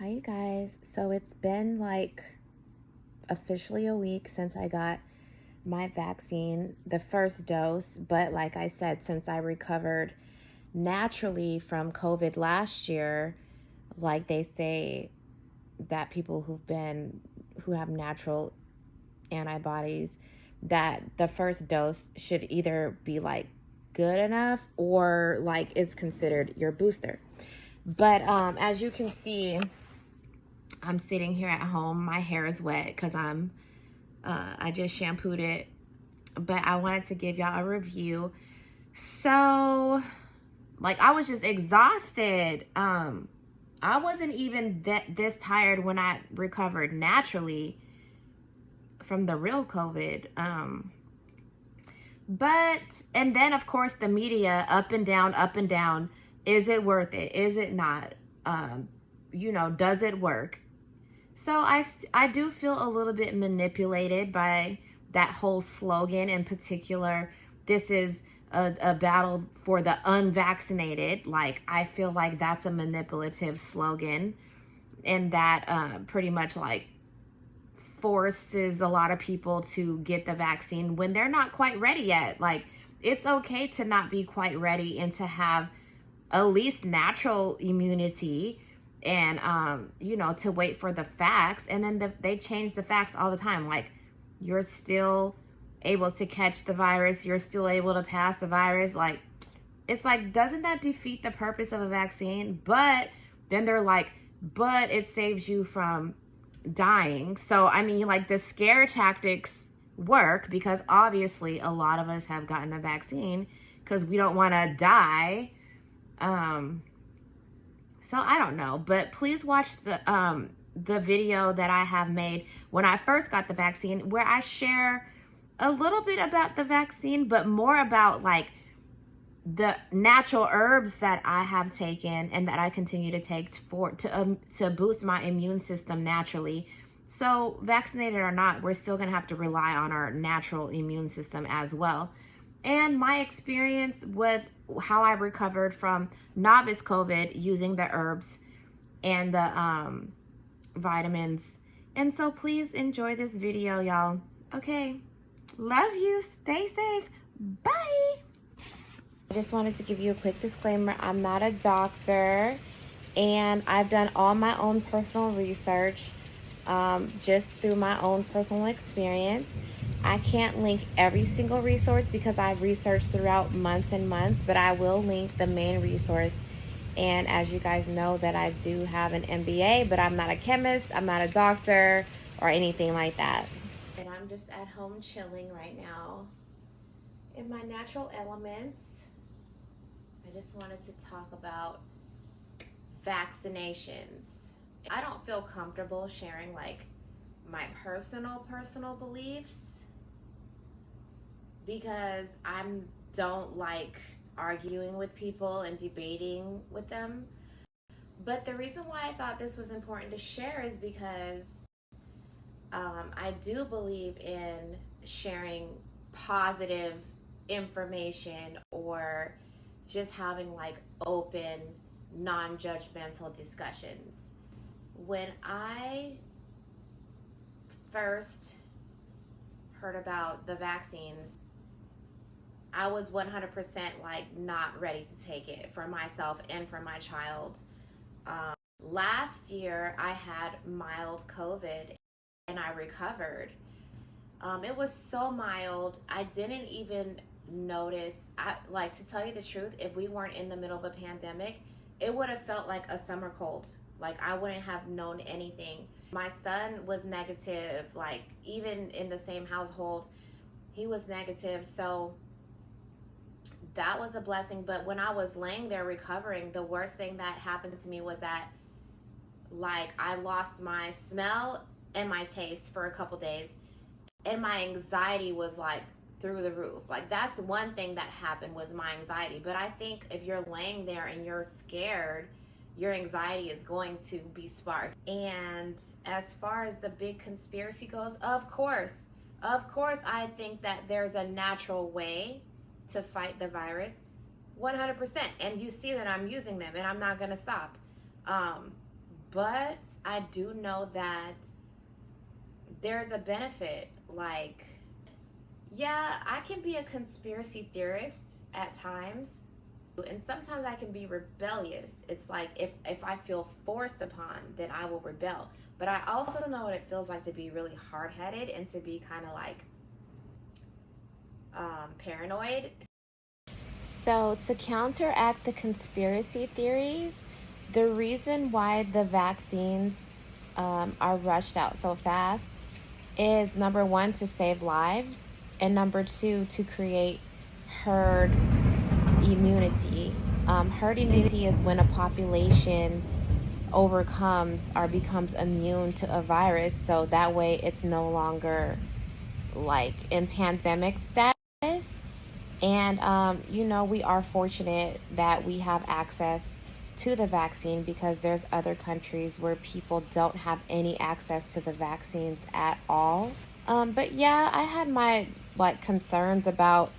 Hi, you guys. So it's been like officially a week since I got my vaccine, the first dose. But like I said, since I recovered naturally from COVID last year, like they say that people who have natural antibodies, that the first dose should either be like good enough or like it's considered your booster. But as you can see, I'm sitting here at home. My hair is wet because I just shampooed it. But I wanted to give y'all a review. So, like, I was just exhausted. I wasn't even this tired when I recovered naturally from the real COVID. And then of course the media, up and down, up and down. Is it worth it? Is it not? Does it work? So I do feel a little bit manipulated by that whole slogan in particular. This is a battle for the unvaccinated. Like, I feel like that's a manipulative slogan, and that pretty much like forces a lot of people to get the vaccine when they're not quite ready yet. Like, it's okay to not be quite ready and to have at least natural immunity, and to wait for the facts. And then they change the facts all the time. Like, you're still able to catch the virus, you're still able to pass the virus. Like, it's like, doesn't that defeat the purpose of a vaccine? But then they're like, but it saves you from dying. So I mean, like, the scare tactics work because obviously a lot of us have gotten the vaccine because we don't want to die. So I don't know, but please watch the video that I have made when I first got the vaccine, where I share a little bit about the vaccine, but more about like the natural herbs that I have taken and that I continue to take to boost my immune system naturally. So vaccinated or not, we're still gonna have to rely on our natural immune system as well. And my experience with how I recovered from novice COVID using the herbs and the vitamins. And so please enjoy this video, y'all. Okay, love you, stay safe, bye. I just wanted to give you a quick disclaimer. I'm not a doctor, and I've done all my own personal research just through my own personal experience. I can't link every single resource because I've researched throughout months and months, but I will link the main resource. And as you guys know, that I do have an MBA, but I'm not a chemist, I'm not a doctor or anything like that. And I'm just at home chilling right now in my natural elements. I just wanted to talk about vaccinations. I don't feel comfortable sharing like my personal beliefs because I don't like arguing with people and debating with them. But the reason why I thought this was important to share is because I do believe in sharing positive information, or just having like open, non-judgmental discussions. When I first heard about the vaccines, I was 100% like not ready to take it for myself and for my child. Last year I had mild COVID and I recovered. It was so mild, I didn't even notice. Like, to tell you the truth, if we weren't in the middle of a pandemic, it would have felt like a summer cold. Like, I wouldn't have known anything. My son was negative, like, even in the same household, he was negative. So that was a blessing. But when I was laying there recovering, the worst thing that happened to me was that, like, I lost my smell and my taste for a couple days, and my anxiety was like through the roof. Like, that's one thing that happened, was my anxiety. But I think if you're laying there and you're scared, your anxiety is going to be sparked. And as far as the big conspiracy goes, of course, I think that there's a natural way to fight the virus, 100%. And you see that I'm using them, and I'm not gonna stop. But I do know that there's a benefit. Like, yeah, I can be a conspiracy theorist at times, and sometimes I can be rebellious. It's like if I feel forced upon, then I will rebel. But I also know what it feels like to be really hard-headed and to be kind of like paranoid. So to counteract the conspiracy theories, the reason why the vaccines are rushed out so fast is, number one, to save lives, and number two, to create herd immunity. Herd immunity is when a population overcomes or becomes immune to a virus, so that way it's no longer like in pandemic status. And you know, we are fortunate that we have access to the vaccine, because there's other countries where people don't have any access to the vaccines at all. But yeah, I had my like concerns about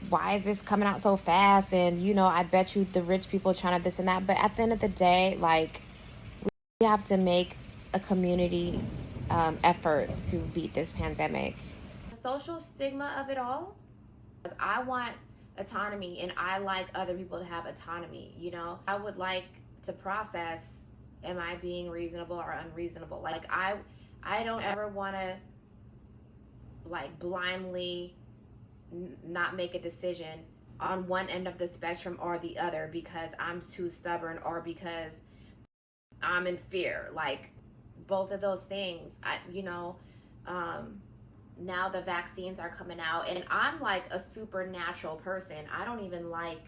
why is this coming out so fast, and you know, I bet you the rich people trying to this and that. But at the end of the day, like, we have to make a community effort to beat this pandemic. The social stigma of it all, I want autonomy, and I like other people to have autonomy. You know, I would like to process, am I being reasonable or unreasonable? Like, I don't ever want to like blindly not make a decision on one end of the spectrum or the other because I'm too stubborn or because I'm in fear. Like, both of those things, now the vaccines are coming out, and I'm like a supernatural person. I don't even like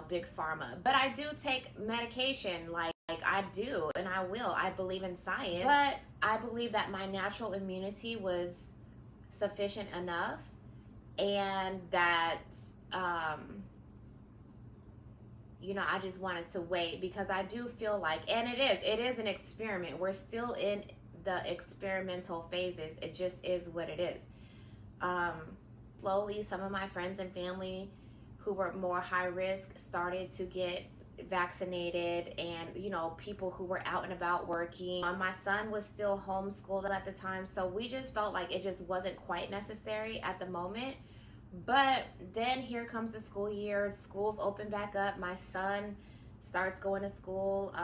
big pharma, but I do take medication. Like I do, and I will. I believe in science, but I believe that my natural immunity was sufficient enough, and that I just wanted to wait, because I do feel like, and it is an experiment. We're still in the experimental phases. It just is what it is. Slowly, some of my friends and family who were more high risk started to get vaccinated, and people who were out and about working. My son was still homeschooled at the time, so we just felt like it just wasn't quite necessary at the moment. But then here comes the school year. Schools open back up. My son starts going to school.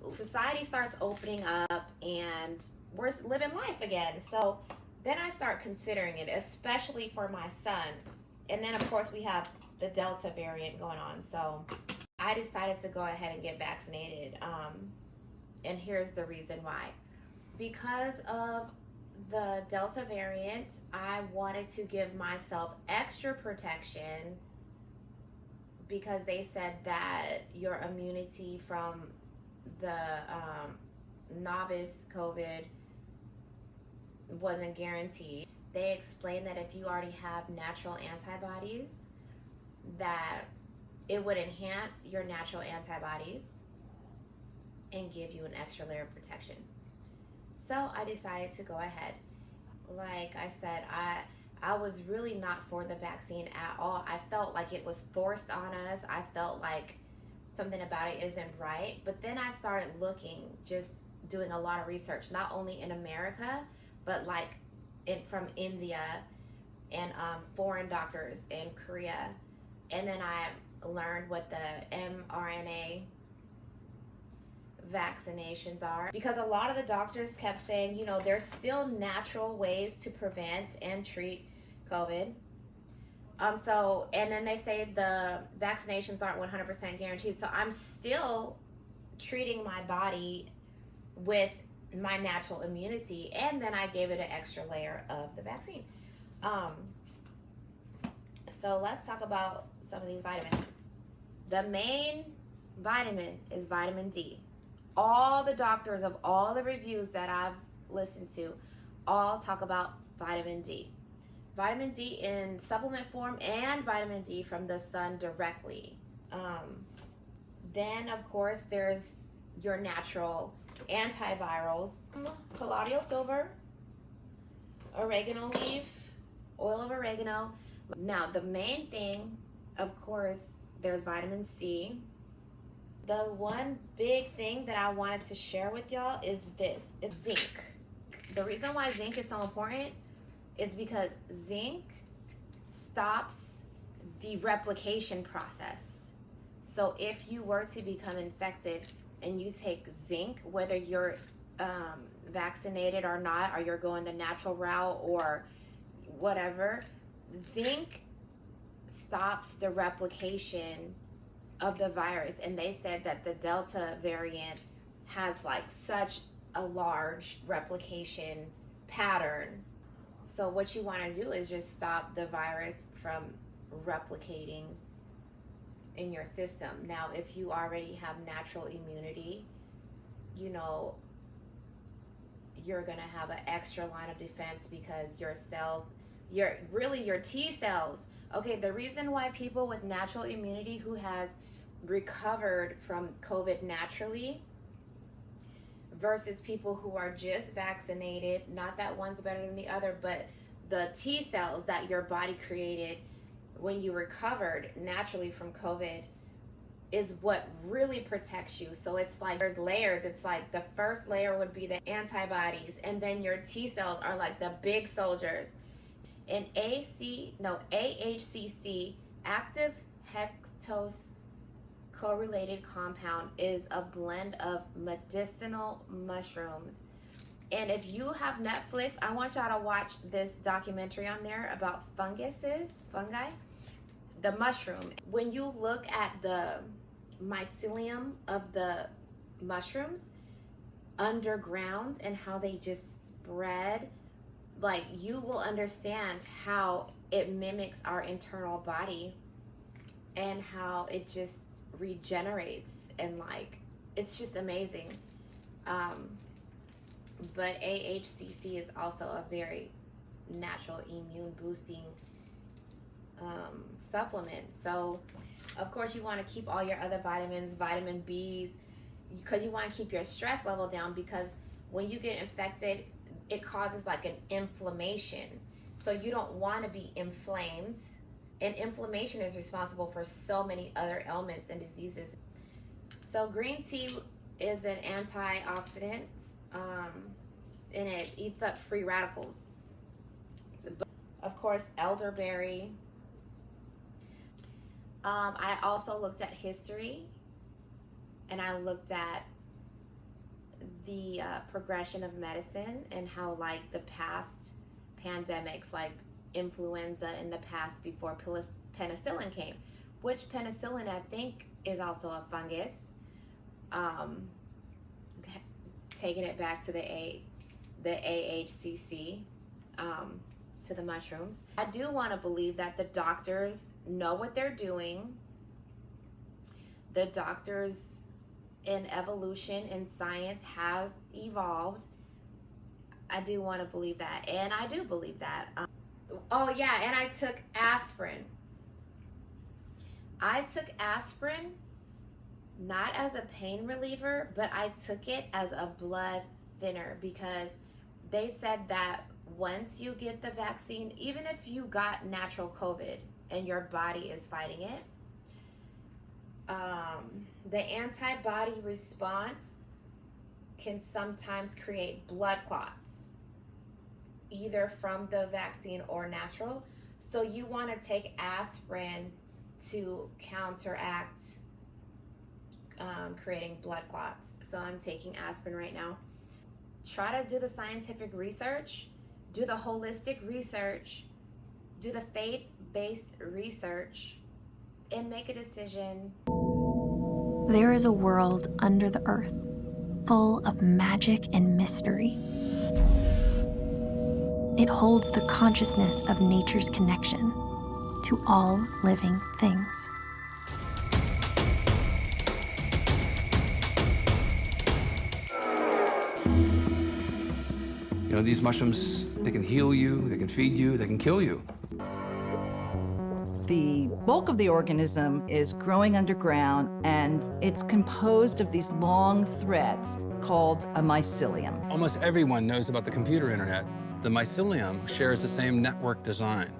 Society starts opening up, and we're living life again. So then I start considering it, especially for my son. And then, of course, we have the Delta variant going on. So I decided to go ahead and get vaccinated. And here's the reason why. Because of the Delta variant, I wanted to give myself extra protection, because they said that your immunity from the novice COVID wasn't guaranteed. They explained that if you already have natural antibodies, that it would enhance your natural antibodies and give you an extra layer of protection. So I decided to go ahead. Like I said, I was really not for the vaccine at all. I felt like it was forced on us. I felt like something about it isn't right. But then I started looking, just doing a lot of research, not only in America, but like from India and foreign doctors in Korea. And then I learned what the mRNA vaccinations are, because a lot of the doctors kept saying, there's still natural ways to prevent and treat COVID. And then they say the vaccinations aren't 100% guaranteed. So I'm still treating my body with my natural immunity, and then I gave it an extra layer of the vaccine. So let's talk about some of these vitamins. The main vitamin is vitamin D. All the doctors of all the reviews that I've listened to all talk about vitamin D. Vitamin D in supplement form and vitamin D from the sun directly. Then, of course, there's your natural antivirals: colloidal silver, oregano leaf, oil of oregano. Now, the main thing, of course, there's vitamin C, The one big thing that I wanted to share with y'all is this. It's zinc. The reason why zinc is so important is because zinc stops the replication process. So if you were to become infected and you take zinc, whether you're vaccinated or not, or you're going the natural route or whatever, zinc stops the replication of the virus. And they said that the Delta variant has like such a large replication pattern. So what you want to do is just stop the virus from replicating in your system. Now, if you already have natural immunity, you know, you're going to have an extra line of defense because your cells, your T cells. Okay, the reason why people with natural immunity who has recovered from COVID naturally versus people who are just vaccinated, not that one's better than the other, but the T cells that your body created when you recovered naturally from COVID is what really protects you. So it's like there's layers. It's like the first layer would be the antibodies, and then your T cells are like the big soldiers. An AHCC, active hexose correlated compound, is a blend of medicinal mushrooms. And if you have Netflix, I want y'all to watch this documentary on there about fungi, the mushroom. When you look at the mycelium of the mushrooms underground and how they just spread, like, you will understand how it mimics our internal body and how it just regenerates, and like, it's just amazing. But AHCC is also a very natural immune boosting supplement. So of course you want to keep all your other vitamins, vitamin B's, because you want to keep your stress level down, because when you get infected, it causes like an inflammation. So you don't want to be inflamed, and inflammation is responsible for so many other ailments and diseases. So green tea is an antioxidant, and it eats up free radicals. Of course, elderberry. I also looked at history, and I looked at the progression of medicine and how, like, the past pandemics, like influenza in the past before penicillin came, which penicillin I think is also a fungus. Taking it back to the AHCC, to the mushrooms. I do want to believe that the doctors know what they're doing. The doctors in evolution and science has evolved. I do want to believe that, and I do believe that. Oh yeah, and I took aspirin. I took aspirin not as a pain reliever, but I took it as a blood thinner, because they said that once you get the vaccine, even if you got natural COVID and your body is fighting it, the antibody response can sometimes create blood clots, either from the vaccine or natural. So you want to take aspirin to counteract creating blood clots. So I'm taking aspirin right now. Try to do the scientific research, do the holistic research, do the faith-based research, and make a decision. There is a world under the earth, full of magic and mystery. It holds the consciousness of nature's connection to all living things. You know, these mushrooms, they can heal you, they can feed you, they can kill you. The bulk of the organism is growing underground, and it's composed of these long threads called a mycelium. Almost everyone knows about the computer internet. The mycelium shares the same network design.